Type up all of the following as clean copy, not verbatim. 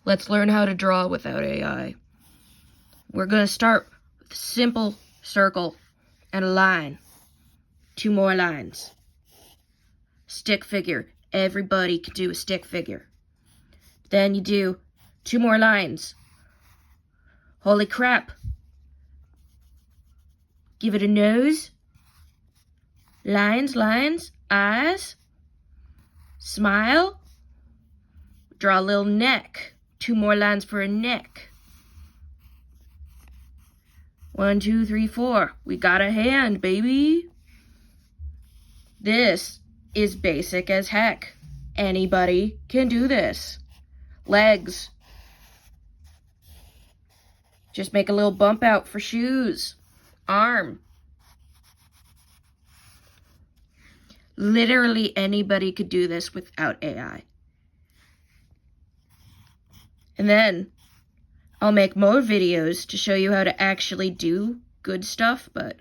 Let's learn how to draw without AI. We're going to start with a simple circle and a line. 2 more lines. Stick figure. Everybody can do a stick figure. Then you do 2 more lines. Holy crap. Give it a nose. Lines, eyes. Smile. Draw a little neck. 2 more lines for a neck. 1, 2, 3, 4. We got a hand, baby. This is basic as heck. Anybody can do this. Legs. Just make a little bump out for shoes. Arm. Literally anybody could do this without AI. And then I'll make more videos to show you how to actually do good stuff, but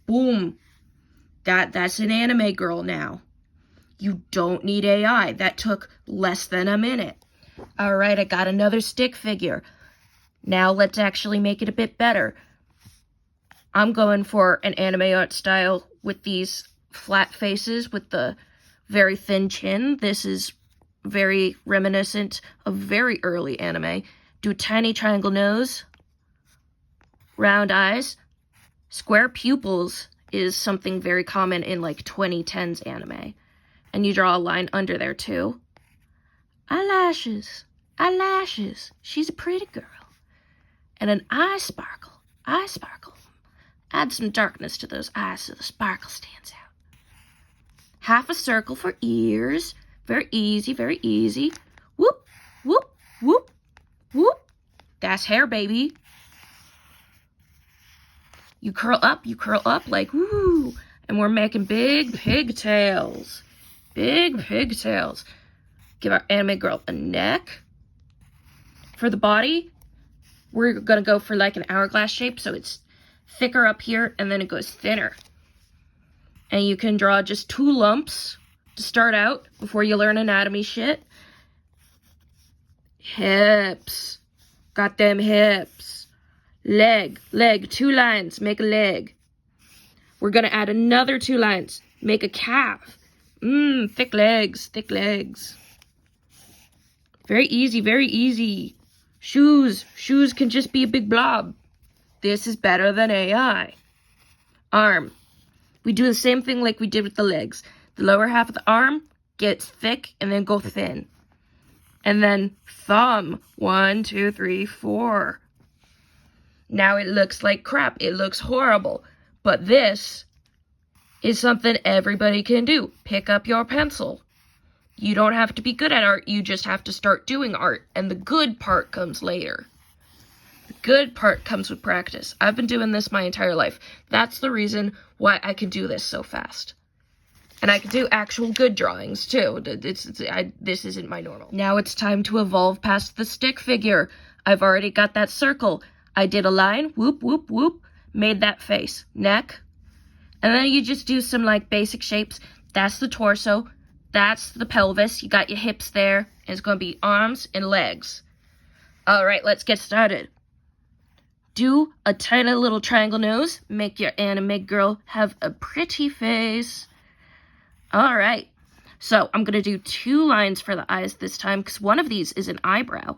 boom. That's an anime girl now. You don't need AI. That took less than a minute. All right, I got another stick figure. Now let's actually make it a bit better. I'm going for an anime art style with these flat faces with the very thin chin. This is very reminiscent of very early anime. Do a tiny triangle nose, round eyes. Square pupils is something very common in like 2010s anime. And you draw a line under there too. Eyelashes, eyelashes. She's a pretty girl. And an eye sparkle, eye sparkle. Add some darkness to those eyes so the sparkle stands out. Half a circle for ears. Very easy, very easy. Whoop, whoop, whoop, whoop. That's hair, baby. You curl up like woo. And we're making big pigtails. Big pigtails. Give our anime girl a neck. For the body, we're gonna go for like an hourglass shape, so it's thicker up here and then it goes thinner. And you can draw just 2 lumps to start out before you learn anatomy shit. Hips. Got them hips. Leg, 2 lines, make a leg. We're gonna add another 2 lines, make a calf. Thick legs, thick legs. Very easy, very easy. Shoes can just be a big blob. This is better than AI. Arm. We do the same thing like we did with the legs. The lower half of the arm gets thick and then go thin. And then thumb. 1, 2, 3, 4. Now it looks like crap. It looks horrible. But this is something everybody can do. Pick up your pencil. You don't have to be good at art. You just have to start doing art. And the good part comes later. The good part comes with practice. I've been doing this my entire life. That's the reason why I can do this so fast. And I can do actual good drawings, too. This isn't my normal. Now it's time to evolve past the stick figure. I've already got that circle. I did a line, whoop, whoop, whoop, made that face, neck. And then you just do some, like, basic shapes. That's the torso. That's the pelvis. You got your hips there. And it's going to be arms and legs. All right, let's get started. Do a tiny little triangle nose. Make your anime girl have a pretty face. All right. So I'm going to do 2 lines for the eyes this time because one of these is an eyebrow.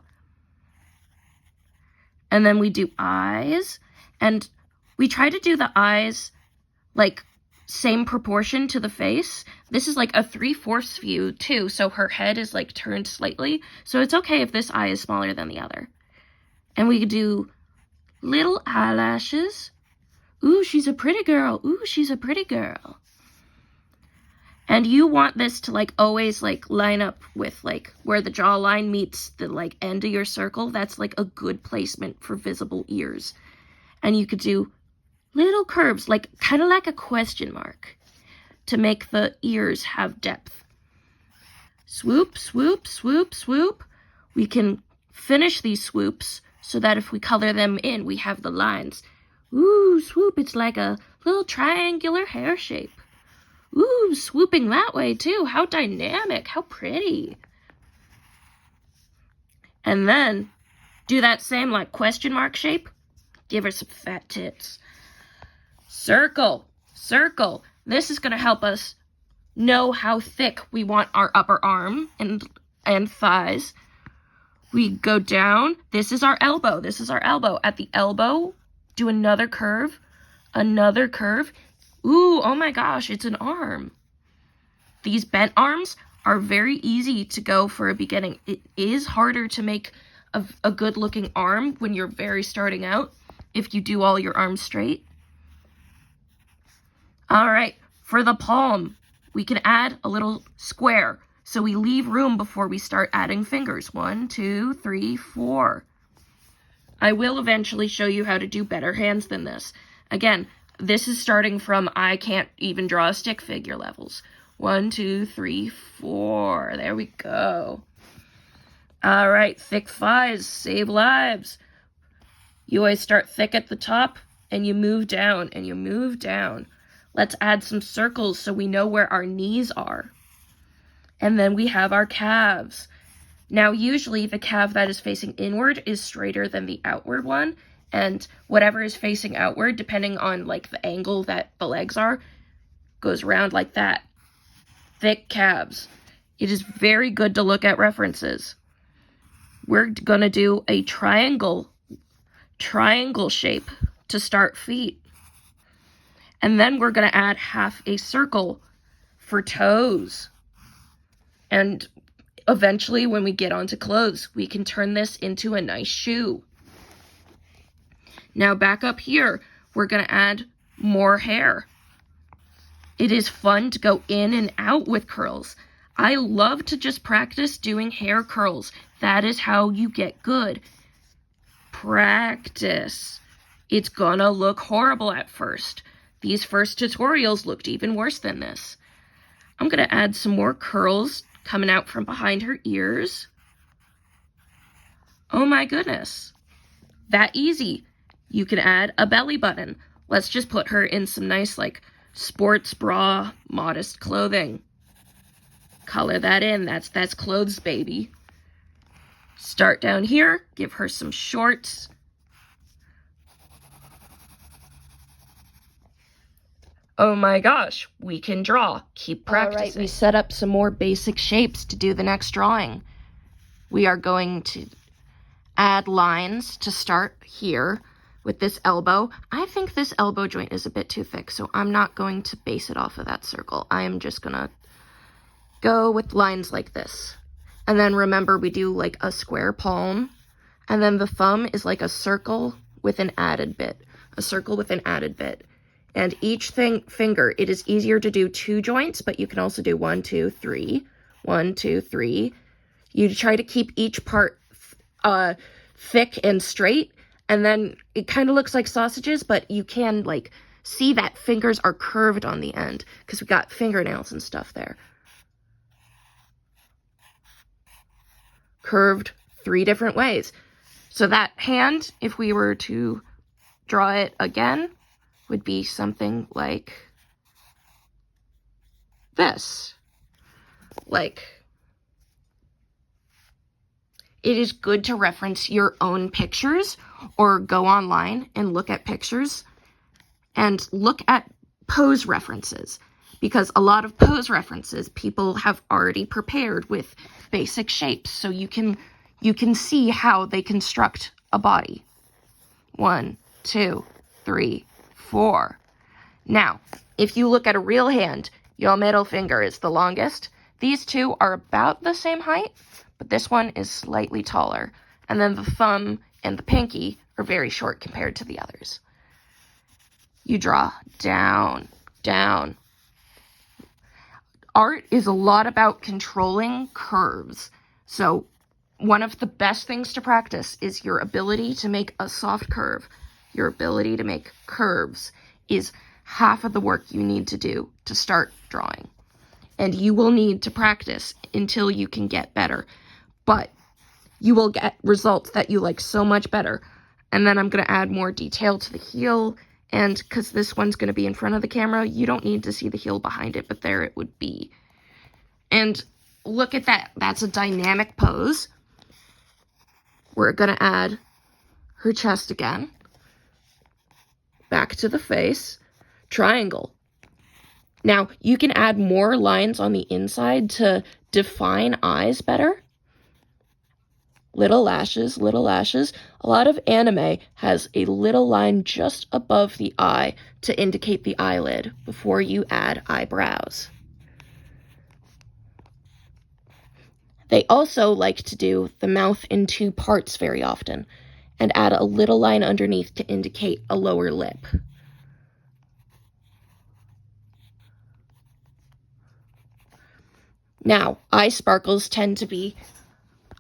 And then we do eyes. And we try to do the eyes like same proportion to the face. This is like a 3/4 view too. So her head is like turned slightly. So it's okay if this eye is smaller than the other. And we do little eyelashes. Ooh, she's a pretty girl. Ooh, she's a pretty girl. And you want this to like always like line up with like where the jawline meets the like end of your circle. That's like a good placement for visible ears. And you could do little curves, like kind of like a question mark to make the ears have depth. Swoop, swoop, swoop, swoop. We can finish these swoops so that if we color them in, we have the lines. Ooh, swoop, it's like a little triangular hair shape. Ooh, swooping that way too. How dynamic, how pretty. And then do that same like question mark shape. Give her some fat tits. Circle, circle. This is gonna help us know how thick we want our upper arm and thighs. We go down. This is our elbow. This is our elbow. At the elbow, do another curve. Another curve. Ooh, oh my gosh, it's an arm. These bent arms are very easy to go for a beginning. It is harder to make a good looking arm when you're very starting out if you do all your arms straight. All right, for the palm, we can add a little square. So we leave room before we start adding fingers. 1, 2, 3, 4. I will eventually show you how to do better hands than this. Again, this is starting from I can't even draw a stick figure levels. 1, 2, 3, 4. There we go. All right, thick thighs save lives. You always start thick at the top and you move down and you move down. Let's add some circles so we know where our knees are. And then we have our calves. Now, usually the calf that is facing inward is straighter than the outward one, and whatever is facing outward, depending on like the angle that the legs are, goes around like that. Thick calves. It is very good to look at references. We're gonna do a triangle shape to start feet. And then we're gonna add half a circle for toes. And eventually, when we get onto clothes, we can turn this into a nice shoe. Now back up here, we're going to add more hair. It is fun to go in and out with curls. I love to just practice doing hair curls. That is how you get good. Practice. It's gonna look horrible at first. These first tutorials looked even worse than this. I'm going to add some more curls coming out from behind her ears. Oh my goodness. That easy. You can add a belly button. Let's just put her in some nice like sports bra, modest clothing. Color that in. That's clothes, baby. Start down here. Give her some shorts. Oh my gosh, we can draw. Keep practicing. All right, we set up some more basic shapes to do the next drawing. We are going to add lines to start here with this elbow. I think this elbow joint is a bit too thick, so I'm not going to base it off of that circle. I am just gonna go with lines like this. And then remember, we do like a square palm, and then the thumb is like a circle with an added bit. A circle with an added bit. And each finger, it is easier to do 2 joints, but you can also do 1, 2, 3, 1, 2, 3. You try to keep each part thick and straight, and then it kind of looks like sausages, but you can like see that fingers are curved on the end because we got fingernails and stuff there. Curved 3 different ways. So that hand, if we were to draw it again, would be something like this. Like, it is good to reference your own pictures or go online and look at pictures and look at pose references, because a lot of pose references people have already prepared with basic shapes, so you can see how they construct a body. 1, 2, 3, 4. Now, if you look at a real hand, your middle finger is the longest. These 2 are about the same height, but this one is slightly taller. And then the thumb and the pinky are very short compared to the others. You draw down, down. Art is a lot about controlling curves. So one of the best things to practice is your ability to make a soft curve. Your ability to make curves is half of the work you need to do to start drawing. And you will need to practice until you can get better. But you will get results that you like so much better. And then I'm going to add more detail to the heel And because this one's going to be in front of the camera, you don't need to see the heel behind it, but there it would be. And look at that. That's a dynamic pose. We're going to add her chest again. Back to the face. Triangle. Now, you can add more lines on the inside to define eyes better. Little lashes, little lashes. A lot of anime has a little line just above the eye to indicate the eyelid before you add eyebrows. They also like to do the mouth in two parts very often and add a little line underneath to indicate a lower lip. Now, eye sparkles tend to be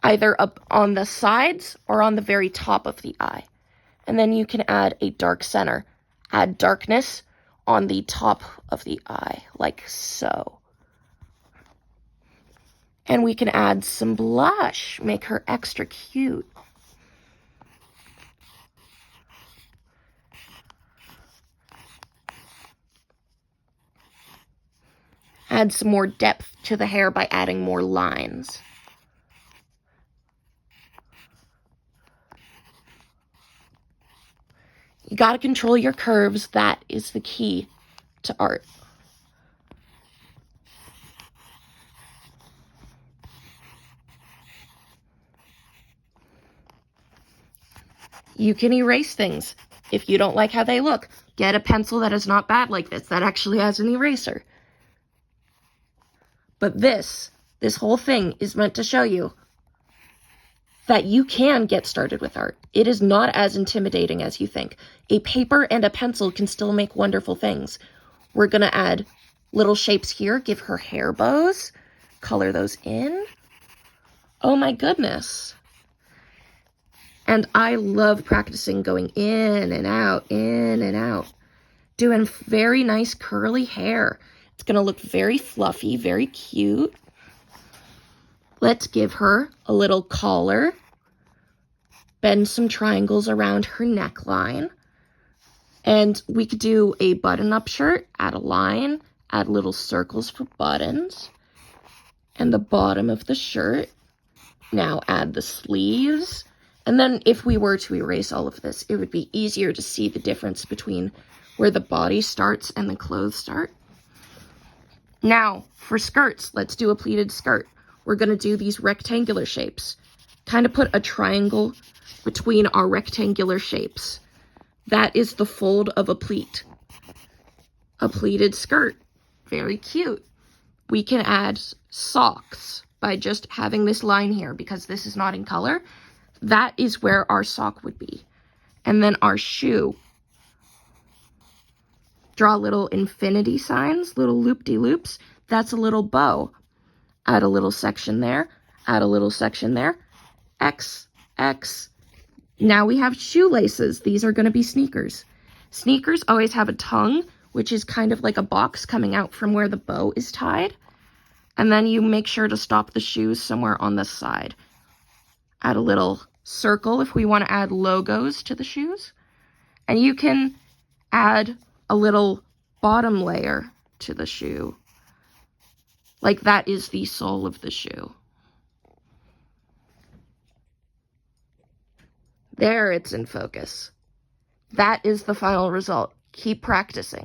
either up on the sides or on the very top of the eye. And then you can add a dark center. Add darkness on the top of the eye, like so. And we can add some blush, make her extra cute. Add some more depth to the hair by adding more lines. You gotta control your curves. That is the key to art. You can erase things. If you don't like how they look, get a pencil that is not bad like this, that actually has an eraser. But this whole thing is meant to show you that you can get started with art. It is not as intimidating as you think. A paper and a pencil can still make wonderful things. We're gonna add little shapes here, give her hair bows, color those in. Oh my goodness. And I love practicing going in and out, doing very nice curly hair. It's gonna look very fluffy, very cute. Let's give her a little collar, bend some triangles around her neckline, and we could do a button-up shirt, add a line, add little circles for buttons, and the bottom of the shirt. Now add the sleeves, and then if we were to erase all of this, it would be easier to see the difference between where the body starts and the clothes start. Now, for skirts, let's do a pleated skirt. We're going to do these rectangular shapes. Kind of put a triangle between our rectangular shapes. That is the fold of a pleat. A pleated skirt. Very cute. We can add socks by just having this line here because this is not in color. That is where our sock would be. And then our shoe. Draw little infinity signs, little loop-de-loops. That's a little bow. Add a little section there. Add a little section there. X, X. Now we have shoelaces. These are going to be sneakers. Sneakers always have a tongue, which is kind of like a box coming out from where the bow is tied. And then you make sure to stop the shoes somewhere on the side. Add a little circle if we want to add logos to the shoes. And you can add a little bottom layer to the shoe. Like that is the sole of the shoe. There, it's in focus. That is the final result. Keep practicing.